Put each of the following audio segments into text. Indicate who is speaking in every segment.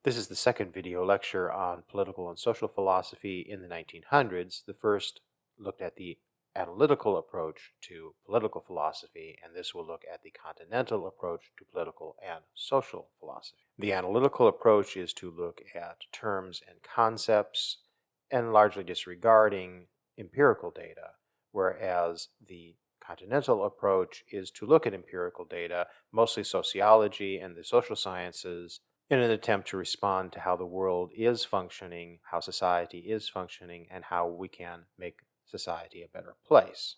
Speaker 1: This is the second video lecture on political and social philosophy in the 1900s. The first looked at the analytical approach to political philosophy, and this will look at the continental approach to political and social philosophy. The analytical approach is to look at terms and concepts and largely disregarding empirical data, whereas the continental approach is to look at empirical data, mostly sociology and the social sciences, in an attempt to respond to how the world is functioning, how society is functioning, and how we can make society a better place.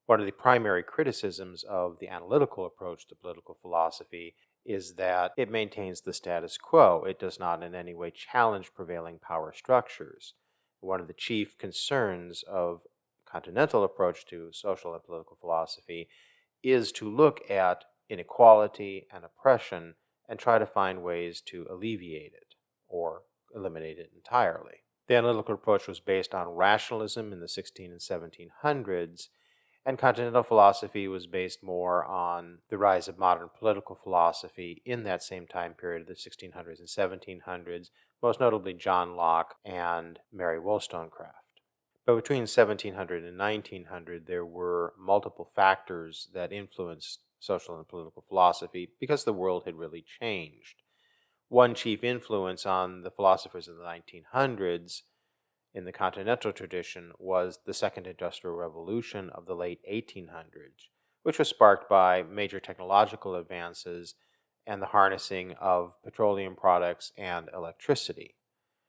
Speaker 1: One of the primary criticisms of the analytical approach to political philosophy is that it maintains the status quo. It does not in any way challenge prevailing power structures. One of the chief concerns of continental approach to social and political philosophy is to look at inequality and oppression and try to find ways to alleviate it or eliminate it entirely. The analytical approach was based on rationalism in the 16 and 1700s, and continental philosophy was based more on the rise of modern political philosophy in that same time period of the 1600s and 1700s, most notably John Locke and Mary Wollstonecraft. But between 1700 and 1900, there were multiple factors that influenced social and political philosophy because the world had really changed. One chief influence on the philosophers of the 1900s in the continental tradition was the Second Industrial Revolution of the late 1800s, which was sparked by major technological advances and the harnessing of petroleum products and electricity.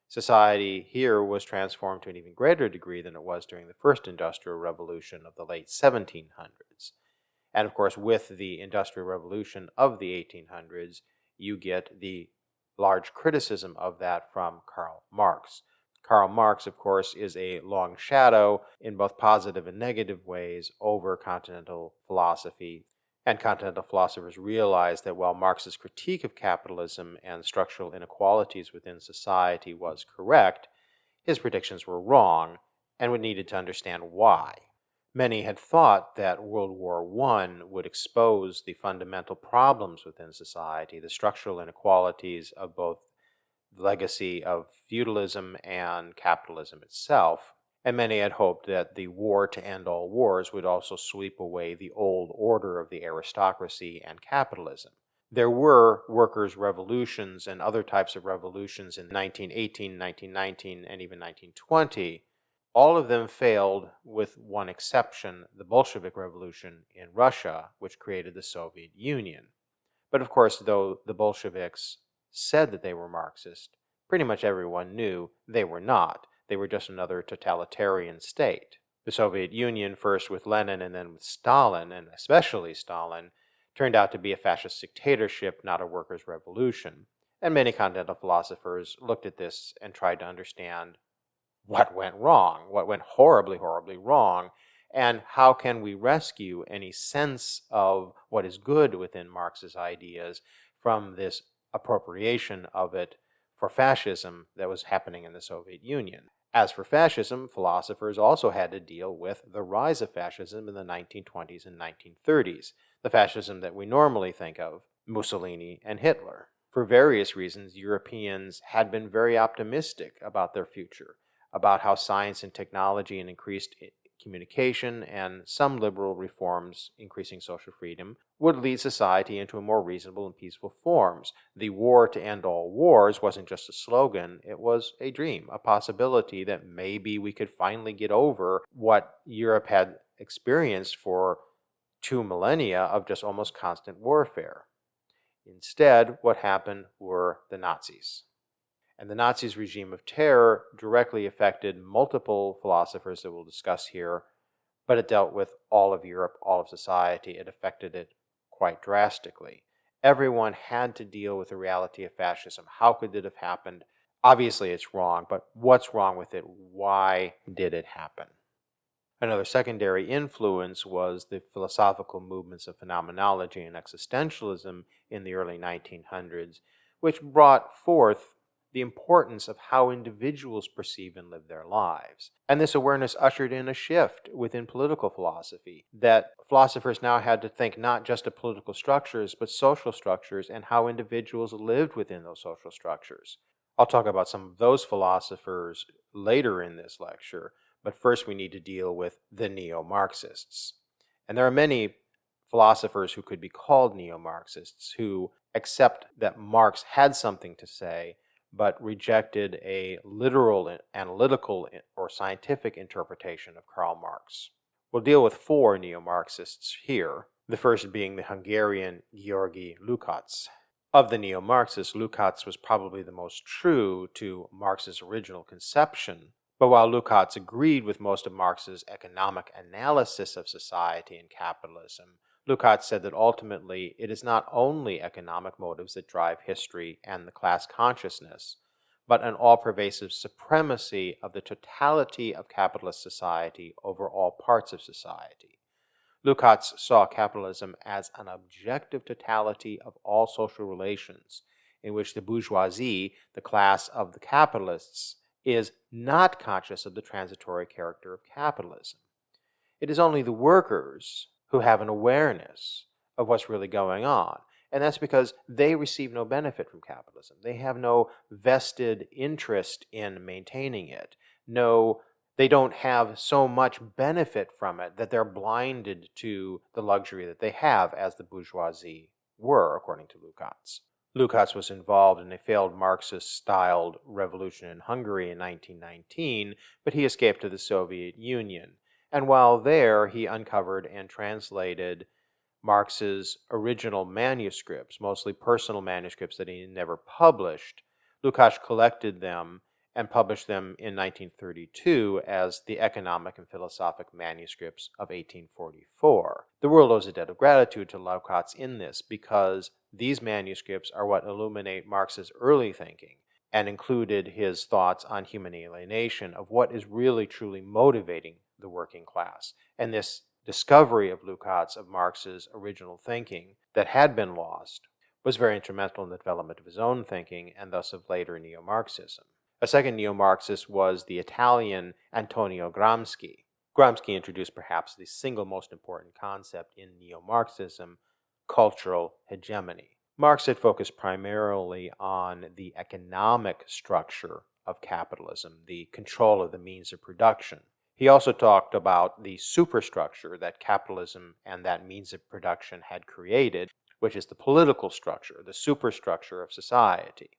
Speaker 1: Society here was transformed to an even greater degree than it was during the First Industrial Revolution of the late 1700s. And of course, with the Industrial Revolution of the 1800s, you get the large criticism of that from Karl Marx. Karl Marx, of course, is a long shadow in both positive and negative ways over continental philosophy. And continental philosophers realized that while Marx's critique of capitalism and structural inequalities within society was correct, his predictions were wrong, and we needed to understand why. Many had thought that World War I would expose the fundamental problems within society, the structural inequalities of both the legacy of feudalism and capitalism itself, and many had hoped that the war to end all wars would also sweep away the old order of the aristocracy and capitalism. There were workers' revolutions and other types of revolutions in 1918, 1919, and even 1920. All of them failed with one exception, the Bolshevik Revolution in Russia, which created the Soviet Union. But of course, though the Bolsheviks said that they were Marxist, pretty much everyone knew they were not. They were just another totalitarian state. The Soviet Union, first with Lenin and then with Stalin, and especially Stalin, turned out to be a fascist dictatorship, not a workers' revolution. And many continental philosophers looked at this and tried to understand what went wrong, what went horribly, horribly wrong, and how can we rescue any sense of what is good within Marx's ideas from this appropriation of it for fascism that was happening in the Soviet Union. As for fascism, philosophers also had to deal with the rise of fascism in the 1920s and 1930s, the fascism that we normally think of, Mussolini and Hitler. For various reasons, Europeans had been very optimistic about their future, about how science and technology and increased communication and some liberal reforms, increasing social freedom, would lead society into a more reasonable and peaceful forms. The war to end all wars wasn't just a slogan, it was a dream, a possibility that maybe we could finally get over what Europe had experienced for 2 millennia of just almost constant warfare. Instead, what happened were the Nazis. And the Nazis' regime of terror directly affected multiple philosophers that we'll discuss here, but it dealt with all of Europe, all of society. It affected it quite drastically. Everyone had to deal with the reality of fascism. How could it have happened? Obviously, it's wrong, but what's wrong with it? Why did it happen? Another secondary influence was the philosophical movements of phenomenology and existentialism in the early 1900s, which brought forth the importance of how individuals perceive and live their lives. And this awareness ushered in a shift within political philosophy, that philosophers now had to think not just of political structures, but social structures and how individuals lived within those social structures. I'll talk about some of those philosophers later in this lecture, but first we need to deal with the neo-Marxists. And there are many philosophers who could be called neo-Marxists who accept that Marx had something to say, but rejected a literal, analytical, or scientific interpretation of Karl Marx. We'll deal with 4 neo-Marxists here, the first being the Hungarian György Lukács. Of the neo-Marxists, Lukács was probably the most true to Marx's original conception, but while Lukács agreed with most of Marx's economic analysis of society and capitalism, Lukács said that ultimately it is not only economic motives that drive history and the class consciousness, but an all-pervasive supremacy of the totality of capitalist society over all parts of society. Lukács saw capitalism as an objective totality of all social relations, in which the bourgeoisie, the class of the capitalists, is not conscious of the transitory character of capitalism. It is only the workers who have an awareness of what's really going on. And that's because they receive no benefit from capitalism. They have no vested interest in maintaining it. They don't have so much benefit from it that they're blinded to the luxury that they have, as the bourgeoisie were, according to Lukács. Lukács was involved in a failed Marxist-styled revolution in Hungary in 1919, but he escaped to the Soviet Union. And while there, he uncovered and translated Marx's original manuscripts, mostly personal manuscripts that he never published. Lukács collected them and published them in 1932 as the Economic and Philosophic Manuscripts of 1844. The world owes a debt of gratitude to Lukács in this, because these manuscripts are what illuminate Marx's early thinking and included his thoughts on human alienation, of what is really truly motivating the working class. And this discovery of Lukács of Marx's original thinking that had been lost was very instrumental in the development of his own thinking, and thus of later neo-Marxism. A second neo-Marxist was the Italian Antonio Gramsci. Gramsci introduced perhaps the single most important concept in neo-Marxism, cultural hegemony. Marx had focused primarily on the economic structure of capitalism, the control of the means of production. He also talked about the superstructure that capitalism and that means of production had created, which is the political structure, the superstructure of society.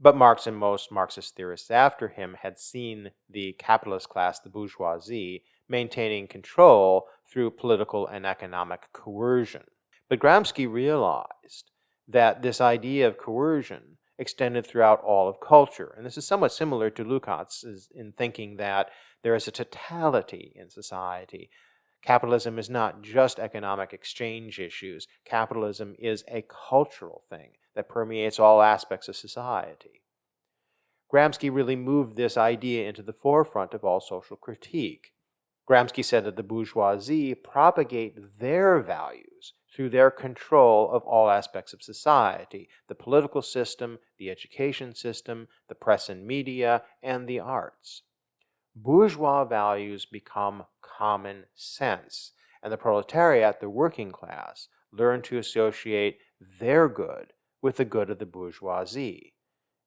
Speaker 1: But Marx and most Marxist theorists after him had seen the capitalist class, the bourgeoisie, maintaining control through political and economic coercion. But Gramsci realized that this idea of coercion extended throughout all of culture. And this is somewhat similar to Lukács in thinking that there is a totality in society. Capitalism is not just economic exchange issues. Capitalism is a cultural thing that permeates all aspects of society. Gramsci really moved this idea into the forefront of all social critique. Gramsci said that the bourgeoisie propagate their values through their control of all aspects of society: the political system, the education system, the press and media, and the arts. Bourgeois values become common sense, and the proletariat, the working class, learn to associate their good with the good of the bourgeoisie.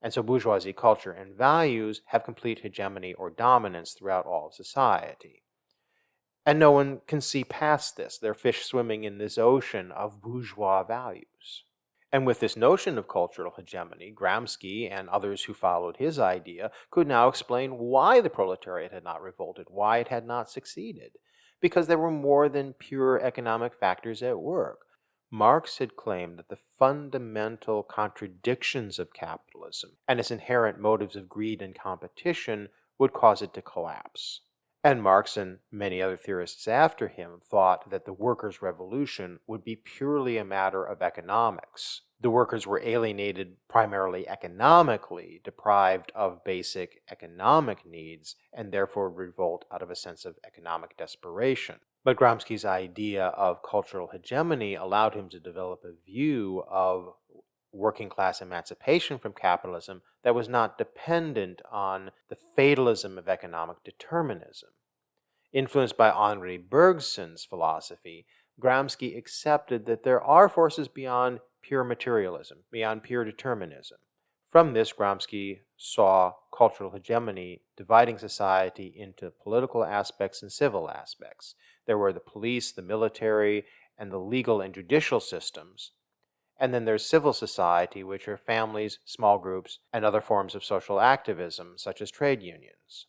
Speaker 1: And so bourgeoisie culture and values have complete hegemony or dominance throughout all of society. And no one can see past this. They're fish swimming in this ocean of bourgeois values. And with this notion of cultural hegemony, Gramsci and others who followed his idea could now explain why the proletariat had not revolted, why it had not succeeded. Because there were more than pure economic factors at work. Marx had claimed that the fundamental contradictions of capitalism and its inherent motives of greed and competition would cause it to collapse. And Marx and many other theorists after him thought that the workers' revolution would be purely a matter of economics. The workers were alienated primarily economically, deprived of basic economic needs, and therefore revolt out of a sense of economic desperation. But Gramsci's idea of cultural hegemony allowed him to develop a view of working class emancipation from capitalism that was not dependent on the fatalism of economic determinism. Influenced by Henri Bergson's philosophy, Gramsci accepted that there are forces beyond pure materialism, beyond pure determinism. From this, Gramsci saw cultural hegemony dividing society into political aspects and civil aspects. There were the police, the military, and the legal and judicial systems. And then there's civil society, which are families, small groups, and other forms of social activism, such as trade unions.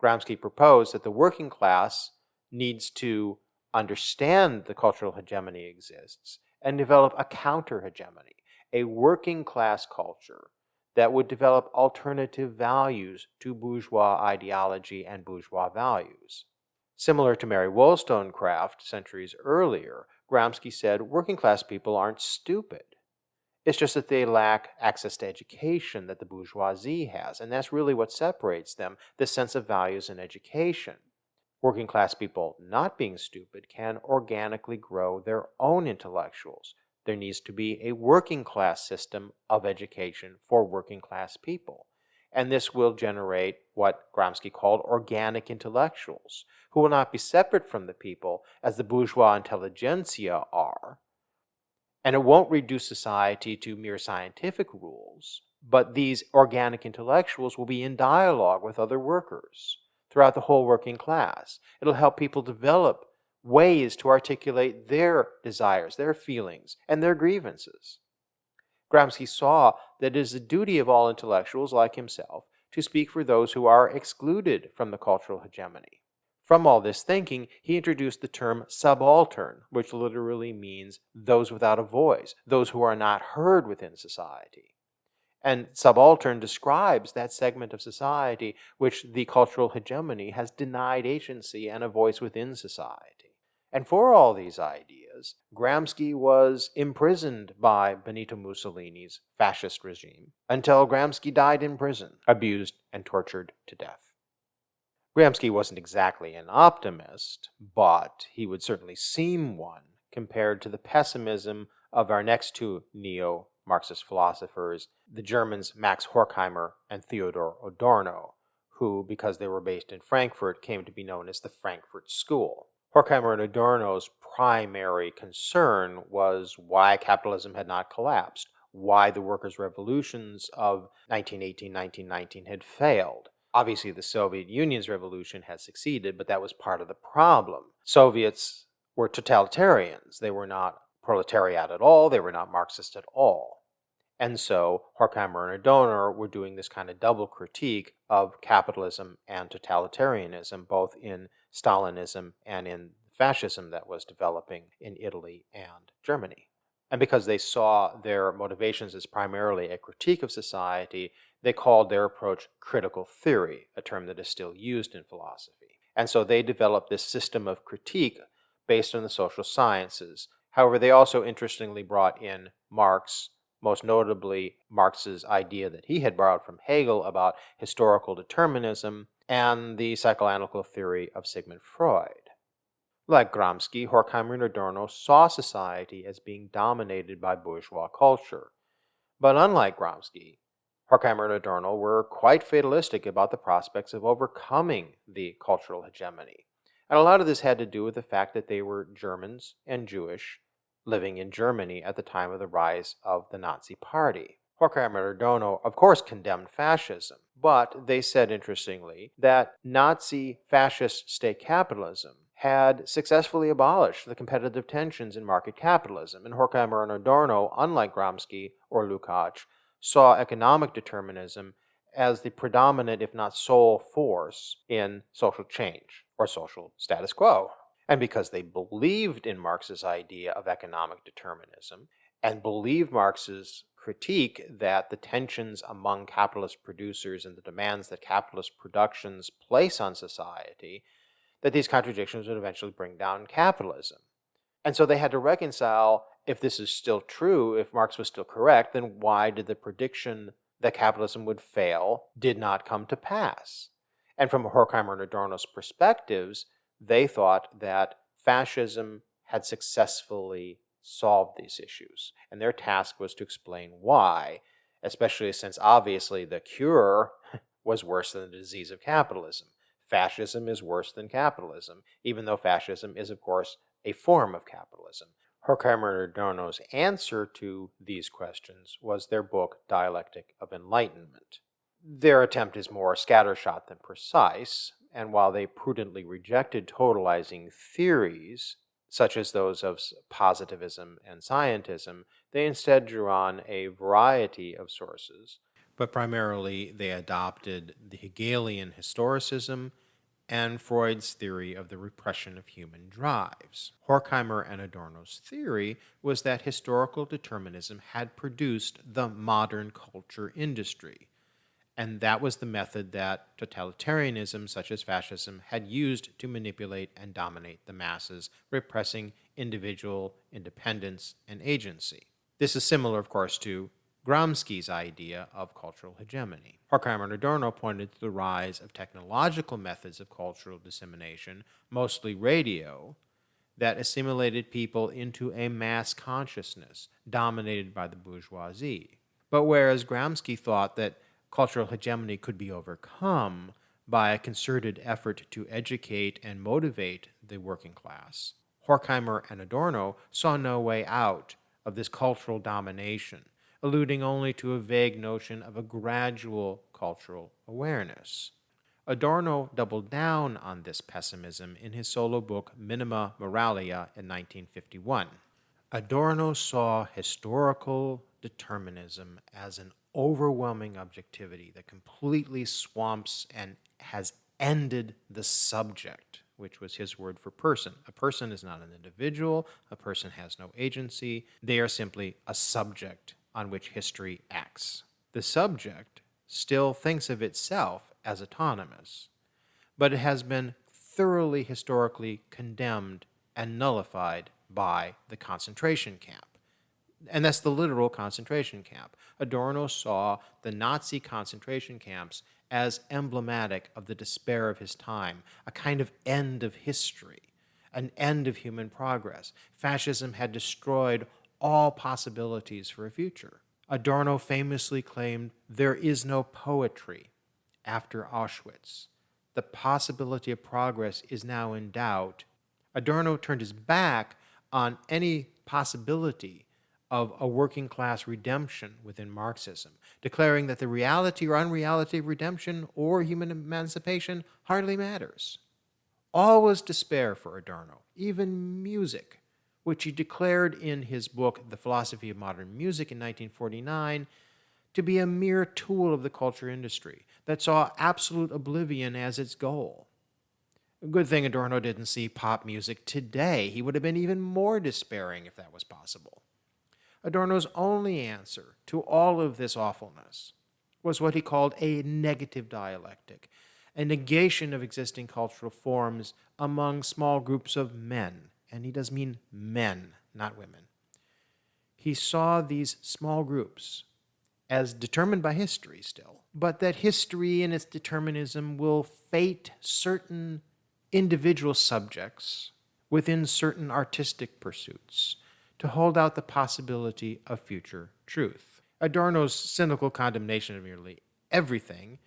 Speaker 1: Gramsci proposed that the working class needs to understand the cultural hegemony exists and develop a counter-hegemony, a working class culture that would develop alternative values to bourgeois ideology and bourgeois values. Similar to Mary Wollstonecraft centuries earlier, Gramsci said working class people aren't stupid. It's just that they lack access to education that the bourgeoisie has, and that's really what separates them, this sense of values and education. Working class people, not being stupid, can organically grow their own intellectuals. There needs to be a working class system of education for working class people. And this will generate what Gramsci called organic intellectuals, who will not be separate from the people as the bourgeois intelligentsia are. And it won't reduce society to mere scientific rules, but these organic intellectuals will be in dialogue with other workers throughout the whole working class. It'll help people develop ways to articulate their desires, their feelings, and their grievances. Gramsci saw that it is the duty of all intellectuals like himself to speak for those who are excluded from the cultural hegemony. From all this thinking, he introduced the term subaltern, which literally means those without a voice, those who are not heard within society. And subaltern describes that segment of society which the cultural hegemony has denied agency and a voice within society. And for all these ideas, Gramsci was imprisoned by Benito Mussolini's fascist regime until Gramsci died in prison, abused and tortured to death. Gramsci wasn't exactly an optimist, but he would certainly seem one compared to the pessimism of our next two neo-Marxist philosophers, the Germans Max Horkheimer and Theodor Adorno, who, because they were based in Frankfurt, came to be known as the Frankfurt School. Horkheimer and Adorno's primary concern was why capitalism had not collapsed, why the workers' revolutions of 1918-1919 had failed. Obviously, the Soviet Union's revolution had succeeded, but that was part of the problem. Soviets were totalitarians. They were not proletariat at all. They were not Marxist at all. And so Horkheimer and Adorno were doing this kind of double critique of capitalism and totalitarianism, both in Stalinism and in fascism that was developing in Italy and Germany. And because they saw their motivations as primarily a critique of society, they called their approach critical theory, a term that is still used in philosophy. And so they developed this system of critique based on the social sciences. However, they also interestingly brought in Marx, most notably Marx's idea that he had borrowed from Hegel about historical determinism and the psychoanalytical theory of Sigmund Freud. Like Gramsci, Horkheimer and Adorno saw society as being dominated by bourgeois culture. But unlike Gramsci, Horkheimer and Adorno were quite fatalistic about the prospects of overcoming the cultural hegemony. And a lot of this had to do with the fact that they were Germans and Jewish living in Germany at the time of the rise of the Nazi Party. Horkheimer and Adorno, of course, condemned fascism, but they said, interestingly, that Nazi fascist state capitalism had successfully abolished the competitive tensions in market capitalism, and Horkheimer and Adorno, unlike Gramsci or Lukács, saw economic determinism as the predominant, if not sole, force in social change or social status quo. And because they believed in Marx's idea of economic determinism and believed Marx's critique that the tensions among capitalist producers and the demands that capitalist productions place on society, that these contradictions would eventually bring down capitalism. And so they had to reconcile, if this is still true, if Marx was still correct, then why did the prediction that capitalism would fail did not come to pass? And from Horkheimer and Adorno's perspectives, they thought that fascism had successfully solved these issues, and their task was to explain why, especially since obviously the cure was worse than the disease of capitalism. Fascism is worse than capitalism, even though fascism is, of course, a form of capitalism. Horkheimer and Adorno's answer to these questions was their book, Dialectic of Enlightenment. Their attempt is more scattershot than precise, and while they prudently rejected totalizing theories, such as those of positivism and scientism, they instead drew on a variety of sources, but primarily they adopted the Hegelian historicism and Freud's theory of the repression of human drives. Horkheimer and Adorno's theory was that historical determinism had produced the modern culture industry, and that was the method that totalitarianism, such as fascism, had used to manipulate and dominate the masses, repressing individual independence and agency. This is similar, of course, to Gramsci's idea of cultural hegemony. Horkheimer and Adorno pointed to the rise of technological methods of cultural dissemination, mostly radio, that assimilated people into a mass consciousness dominated by the bourgeoisie. But whereas Gramsci thought that cultural hegemony could be overcome by a concerted effort to educate and motivate the working class, Horkheimer and Adorno saw no way out of this cultural domination, alluding only to a vague notion of a gradual cultural awareness. Adorno doubled down on this pessimism in his solo book Minima Moralia in 1951. Adorno saw historical determinism as an overwhelming objectivity that completely swamps and has ended the subject, which was his word for person. A person is not an individual. A person has no agency. They are simply a subject on which history acts. The subject still thinks of itself as autonomous, but it has been thoroughly historically condemned and nullified by the concentration camp. And that's the literal concentration camp. Adorno saw the Nazi concentration camps as emblematic of the despair of his time, a kind of end of history, an end of human progress. Fascism had destroyed all possibilities for a future. Adorno famously claimed, "There is no poetry after Auschwitz. The possibility of progress is now in doubt." Adorno turned his back on any possibility of a working class redemption within Marxism, declaring that the reality or unreality of redemption or human emancipation hardly matters. All was despair for Adorno, even music, which he declared in his book The Philosophy of Modern Music in 1949 to be a mere tool of the culture industry that saw absolute oblivion as its goal. A good thing Adorno didn't see pop music today. He would have been even more despairing if that was possible. Adorno's only answer to all of this awfulness was what he called a negative dialectic, a negation of existing cultural forms among small groups of men. And he does mean men, not women. He saw these small groups as determined by history still, but that history in its determinism will fate certain individual subjects within certain artistic pursuits to hold out the possibility of future truth. Adorno's cynical condemnation of nearly everything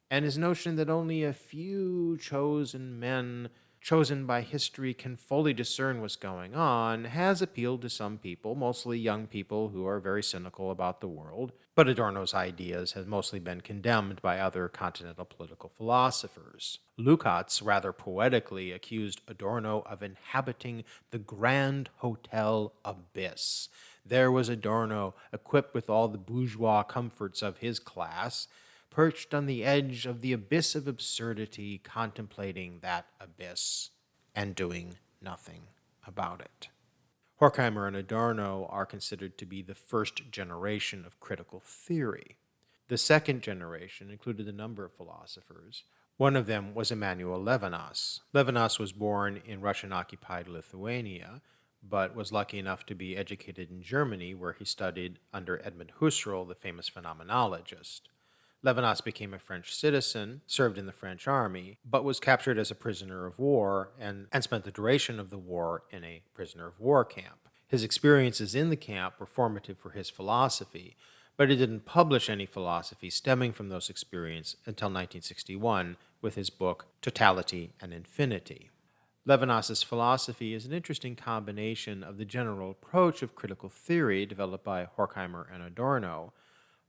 Speaker 1: and his notion that only a few chosen men chosen by history can fully discern what's going on has appealed to some people, mostly young people who are very cynical about the world. But Adorno's ideas have mostly been condemned by other continental political philosophers. Lukács rather poetically accused Adorno of inhabiting the grand hotel abyss. There was Adorno, equipped with all the bourgeois comforts of his class, perched on the edge of the abyss of absurdity, contemplating that abyss and doing nothing about it. Horkheimer and Adorno are considered to be the first generation of critical theory. The second generation included a number of philosophers. One of them was Immanuel Levinas. Levinas was born in Russian-occupied Lithuania, but was lucky enough to be educated in Germany, where he studied under Edmund Husserl, the famous phenomenologist. Levinas became a French citizen, served in the French army, but was captured as a prisoner of war and spent the duration of the war in a prisoner of war camp. His experiences in the camp were formative for his philosophy, but he didn't publish any philosophy stemming from those experiences until 1961 with his book Totality and Infinity. Levinas's philosophy is an interesting combination of the general approach of critical theory developed by Horkheimer and Adorno,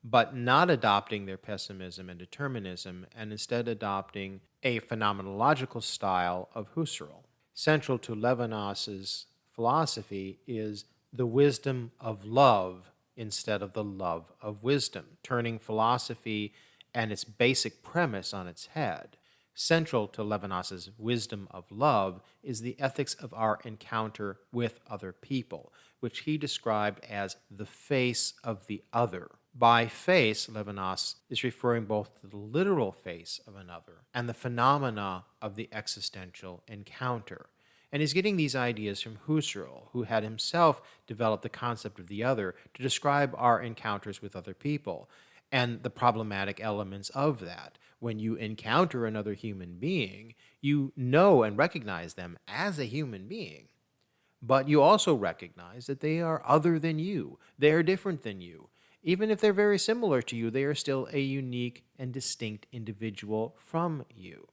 Speaker 1: but not adopting their pessimism and determinism, and instead adopting a phenomenological style of Husserl. Central to Levinas's philosophy is the wisdom of love instead of the love of wisdom, turning philosophy and its basic premise on its head. Central to Levinas's wisdom of love is the ethics of our encounter with other people, which he described as the face of the other. By face, Levinas is referring both to the literal face of another and the phenomena of the existential encounter. And he's getting these ideas from Husserl, who had himself developed the concept of the other to describe our encounters with other people and the problematic elements of that. When you encounter another human being, you know and recognize them as a human being, but you also recognize that they are other than you. They are different than you. Even if they're very similar to you, they are still a unique and distinct individual from you.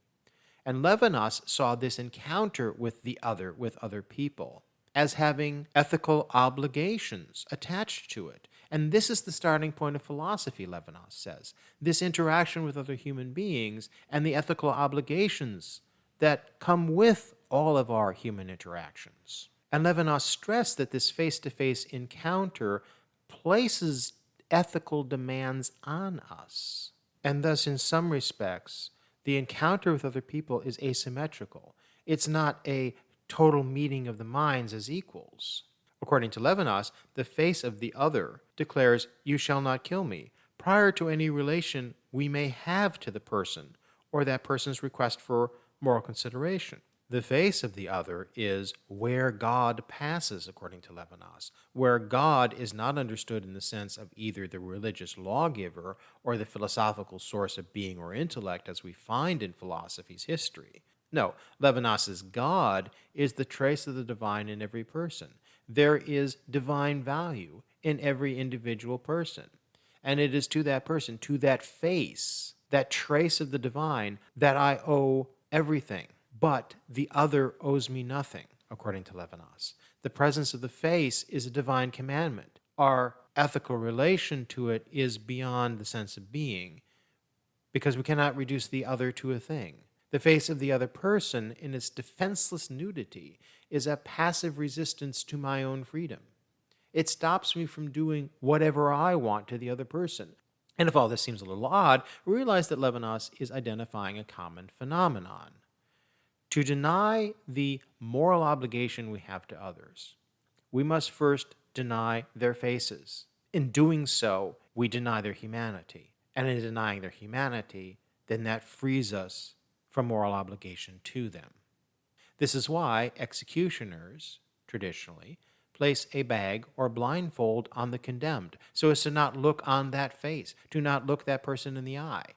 Speaker 1: And Levinas saw this encounter with the other, with other people, as having ethical obligations attached to it. And this is the starting point of philosophy, Levinas says. This interaction with other human beings and the ethical obligations that come with all of our human interactions. And Levinas stressed that this face-to-face encounter places ethical demands on us. And thus, in some respects, the encounter with other people is asymmetrical. It's not a total meeting of the minds as equals. According to Levinas, the face of the other declares, "You shall not kill me," prior to any relation we may have to the person or that person's request for moral consideration. The face of the other is where God passes, according to Levinas, where God is not understood in the sense of either the religious lawgiver or the philosophical source of being or intellect as we find in philosophy's history. No, Levinas's God is the trace of the divine in every person. There is divine value in every individual person. And it is to that person, to that face, that trace of the divine, that I owe everything. But the other owes me nothing, according to Levinas. The presence of the face is a divine commandment. Our ethical relation to it is beyond the sense of being, because we cannot reduce the other to a thing. The face of the other person, in its defenseless nudity, is a passive resistance to my own freedom. It stops me from doing whatever I want to the other person. And if all this seems a little odd, realize that Levinas is identifying a common phenomenon. To deny the moral obligation we have to others, we must first deny their faces. In doing so, we deny their humanity. And in denying their humanity, then that frees us from moral obligation to them. This is why executioners, traditionally, place a bag or blindfold on the condemned, so as to not look on that face, to not look that person in the eye.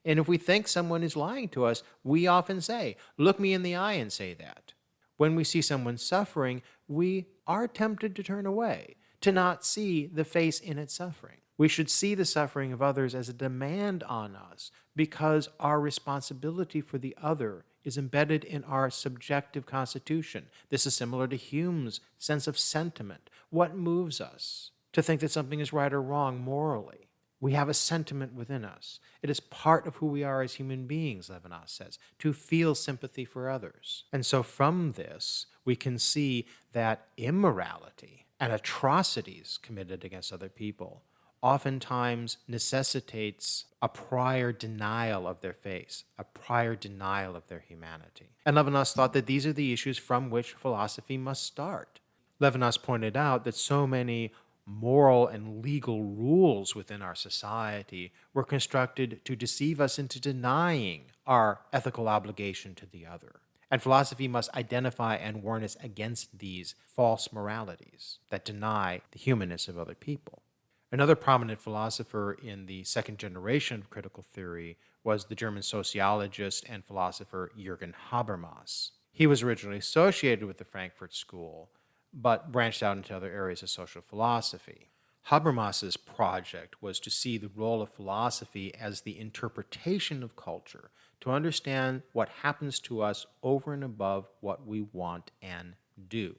Speaker 1: And if we think someone is lying to us, we often say, "Look me in the eye and say that." When we see someone suffering, we are tempted to turn away, to not see the face in its suffering. We should see the suffering of others as a demand on us, because our responsibility for the other is embedded in our subjective constitution. This is similar to Hume's sense of sentiment. What moves us to think that something is right or wrong morally? We have a sentiment within us. It is part of who we are as human beings, Levinas says, to feel sympathy for others. And so from this, we can see that immorality and atrocities committed against other people oftentimes necessitates a prior denial of their face, a prior denial of their humanity. And Levinas thought that these are the issues from which philosophy must start. Levinas pointed out that so many moral and legal rules within our society were constructed to deceive us into denying our ethical obligation to the other. And philosophy must identify and warn us against these false moralities that deny the humanness of other people. Another prominent philosopher in the second generation of critical theory was the German sociologist and philosopher Jurgen Habermas. He was originally associated with the Frankfurt School, but branched out into other areas of social philosophy. Habermas's project was to see the role of philosophy as the interpretation of culture, to understand what happens to us over and above what we want and do.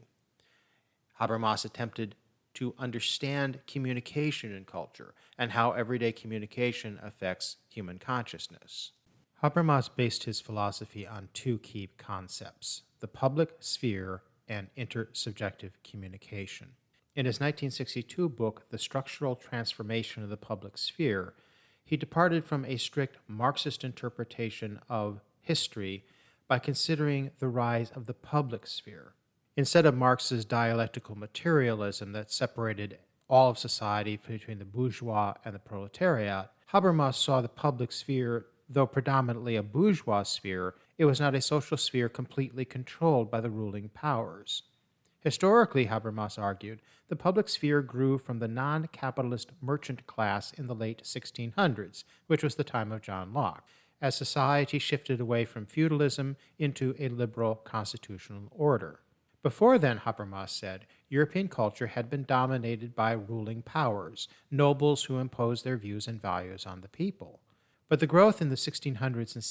Speaker 1: Habermas attempted to understand communication in culture and how everyday communication affects human consciousness. Habermas based his philosophy on two key concepts: the public sphere and intersubjective communication. In his 1962 book, The Structural Transformation of the Public Sphere, he departed from a strict Marxist interpretation of history by considering the rise of the public sphere. Instead of Marx's dialectical materialism that separated all of society between the bourgeois and the proletariat, Habermas saw the public sphere, though predominantly a bourgeois sphere, it was not a social sphere completely controlled by the ruling powers. Historically, Habermas argued, the public sphere grew from the non-capitalist merchant class in the late 1600s, which was the time of John Locke, as society shifted away from feudalism into a liberal constitutional order. Before then, Habermas said, European culture had been dominated by ruling powers, nobles who imposed their views and values on the people. But the growth in the 1600s and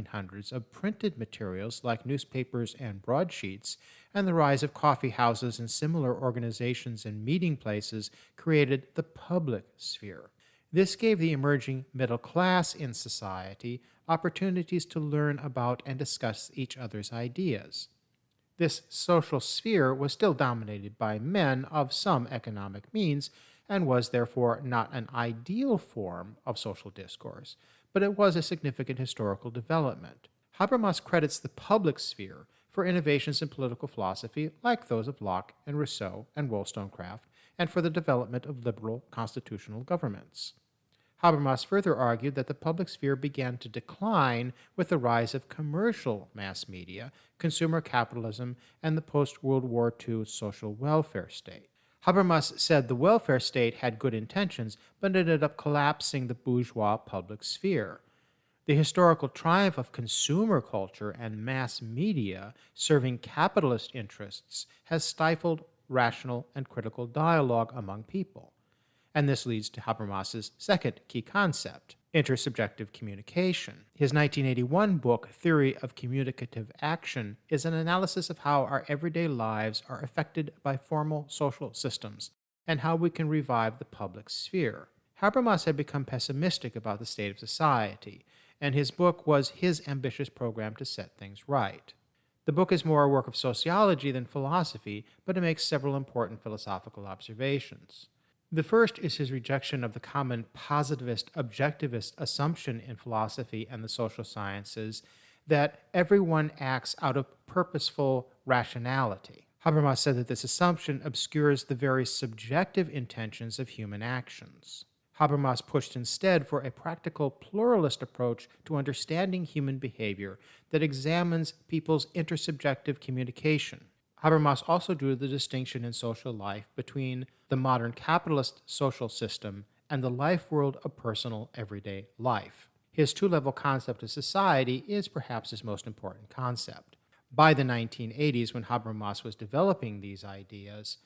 Speaker 1: 1700s of printed materials like newspapers and broadsheets, and the rise of coffee houses and similar organizations and meeting places created the public sphere. This gave the emerging middle class in society opportunities to learn about and discuss each other's ideas. This social sphere was still dominated by men of some economic means and was therefore not an ideal form of social discourse, but it was a significant historical development. Habermas credits the public sphere for innovations in political philosophy like those of Locke and Rousseau and Wollstonecraft, and for the development of liberal constitutional governments. Habermas further argued that the public sphere began to decline with the rise of commercial mass media, consumer capitalism, and the post-World War II social welfare state. Habermas said the welfare state had good intentions, but ended up collapsing the bourgeois public sphere. The historical triumph of consumer culture and mass media serving capitalist interests has stifled rational and critical dialogue among people. And this leads to Habermas's second key concept, intersubjective communication. His 1981 book, Theory of Communicative Action, is an analysis of how our everyday lives are affected by formal social systems and how we can revive the public sphere. Habermas had become pessimistic about the state of society, and his book was his ambitious program to set things right. The book is more a work of sociology than philosophy, but it makes several important philosophical observations. The first is his rejection of the common positivist, objectivist assumption in philosophy and the social sciences that everyone acts out of purposeful rationality. Habermas said that this assumption obscures the very subjective intentions of human actions. Habermas pushed instead for a practical pluralist approach to understanding human behavior that examines people's intersubjective communication. Habermas also drew the distinction in social life between the modern capitalist social system and the life world of personal everyday life. His two-level concept of society is perhaps his most important concept. By the 1980s, when Habermas was developing these ideas,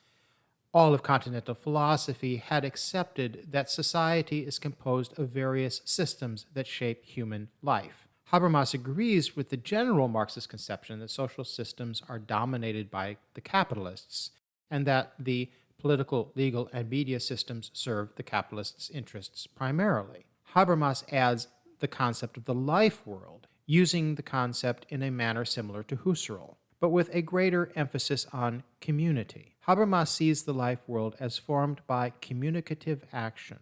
Speaker 1: all of Continental philosophy had accepted that society is composed of various systems that shape human life. Habermas agrees with the general Marxist conception that social systems are dominated by the capitalists, and that the political, legal, and media systems serve the capitalists' interests primarily. Habermas adds the concept of the life world, using the concept in a manner similar to Husserl, but with a greater emphasis on community. Habermas sees the life world as formed by communicative action,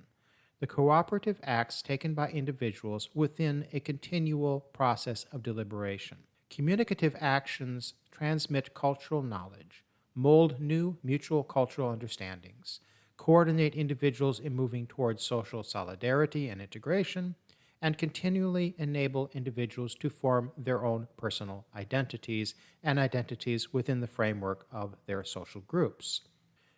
Speaker 1: the cooperative acts taken by individuals within a continual process of deliberation. Communicative actions transmit cultural knowledge, mold new mutual cultural understandings, coordinate individuals in moving towards social solidarity and integration, and continually enable individuals to form their own personal identities and identities within the framework of their social groups.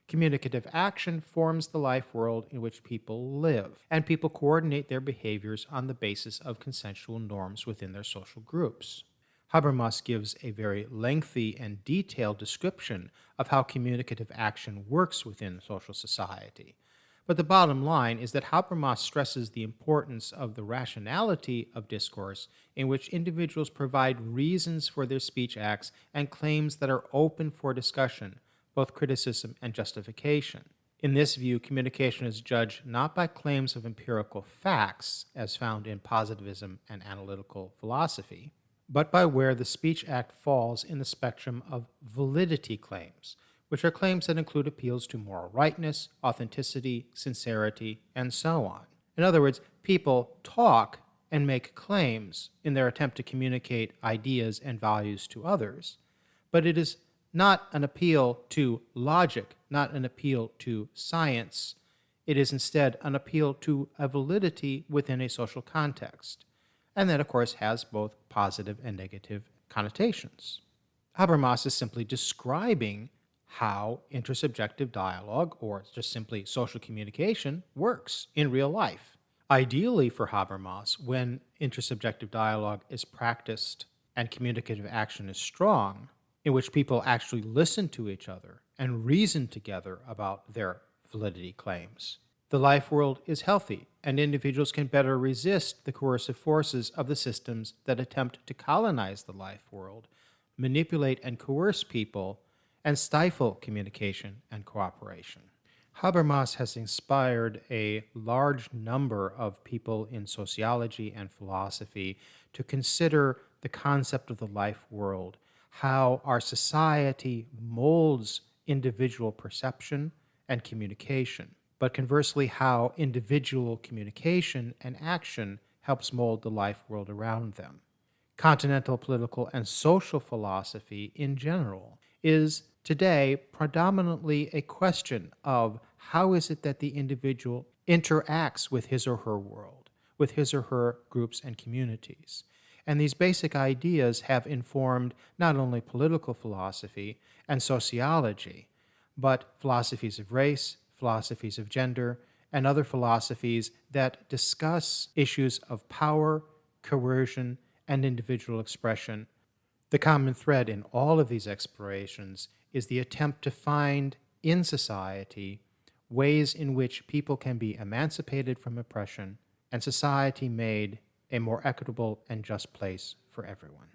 Speaker 1: Communicative action forms the life world in which people live, and people coordinate their behaviors on the basis of consensual norms within their social groups.
Speaker 2: Habermas gives a very lengthy and detailed description of how communicative action works within social society. But the bottom line is that Habermas stresses the importance of the rationality of discourse, in which individuals provide reasons for their speech acts and claims that are open for discussion, both criticism and justification. In this view, communication is judged not by claims of empirical facts, as found in positivism and analytical philosophy, but by where the speech act falls in the spectrum of validity claims, which are claims that include appeals to moral rightness, authenticity, sincerity, and so on. In other words, people talk and make claims in their attempt to communicate ideas and values to others, but it is not an appeal to logic, not an appeal to science. It is instead an appeal to a validity within a social context. And that, of course, has both positive and negative connotations. Habermas is simply describing how intersubjective dialogue, or just simply social communication, works in real life. Ideally for Habermas, when intersubjective dialogue is practiced and communicative action is strong, in which people actually listen to each other and reason together about their validity claims, the life world is healthy, and individuals can better resist the coercive forces of the systems that attempt to colonize the life world, manipulate and coerce people, and stifle communication and cooperation. Habermas has inspired a large number of people in sociology and philosophy to consider the concept of the life world, how our society molds individual perception and communication, but conversely how individual communication and action helps mold the life world around them. Continental political and social philosophy in general is today predominantly a question of how is it that the individual interacts with his or her world, with his or her groups and communities. And these basic ideas have informed not only political philosophy and sociology, but philosophies of race, philosophies of gender, and other philosophies that discuss issues of power, coercion, and individual expression. The common thread in all of these explorations is the attempt to find in society ways in which people can be emancipated from oppression and society made a more equitable and just place for everyone.